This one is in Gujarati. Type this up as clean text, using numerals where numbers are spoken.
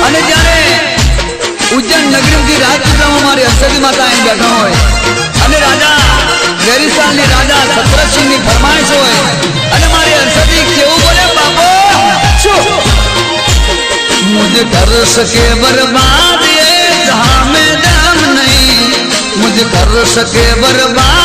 અને જ્યારે ઉજ્જૈન નગરી રાજપુરમાં મારી હર્ષદી માતા અહીં બેઠા હોય અને રાજા ગેરીસાલની રાજા સતરસિંહની ફરમાઈશ હોય અને મારી હર્ષદી કેવું બોલે બાપો શું मुझे कर सके बर्बाद ये जहां में दम नहीं मुझे कर सके बर्बाद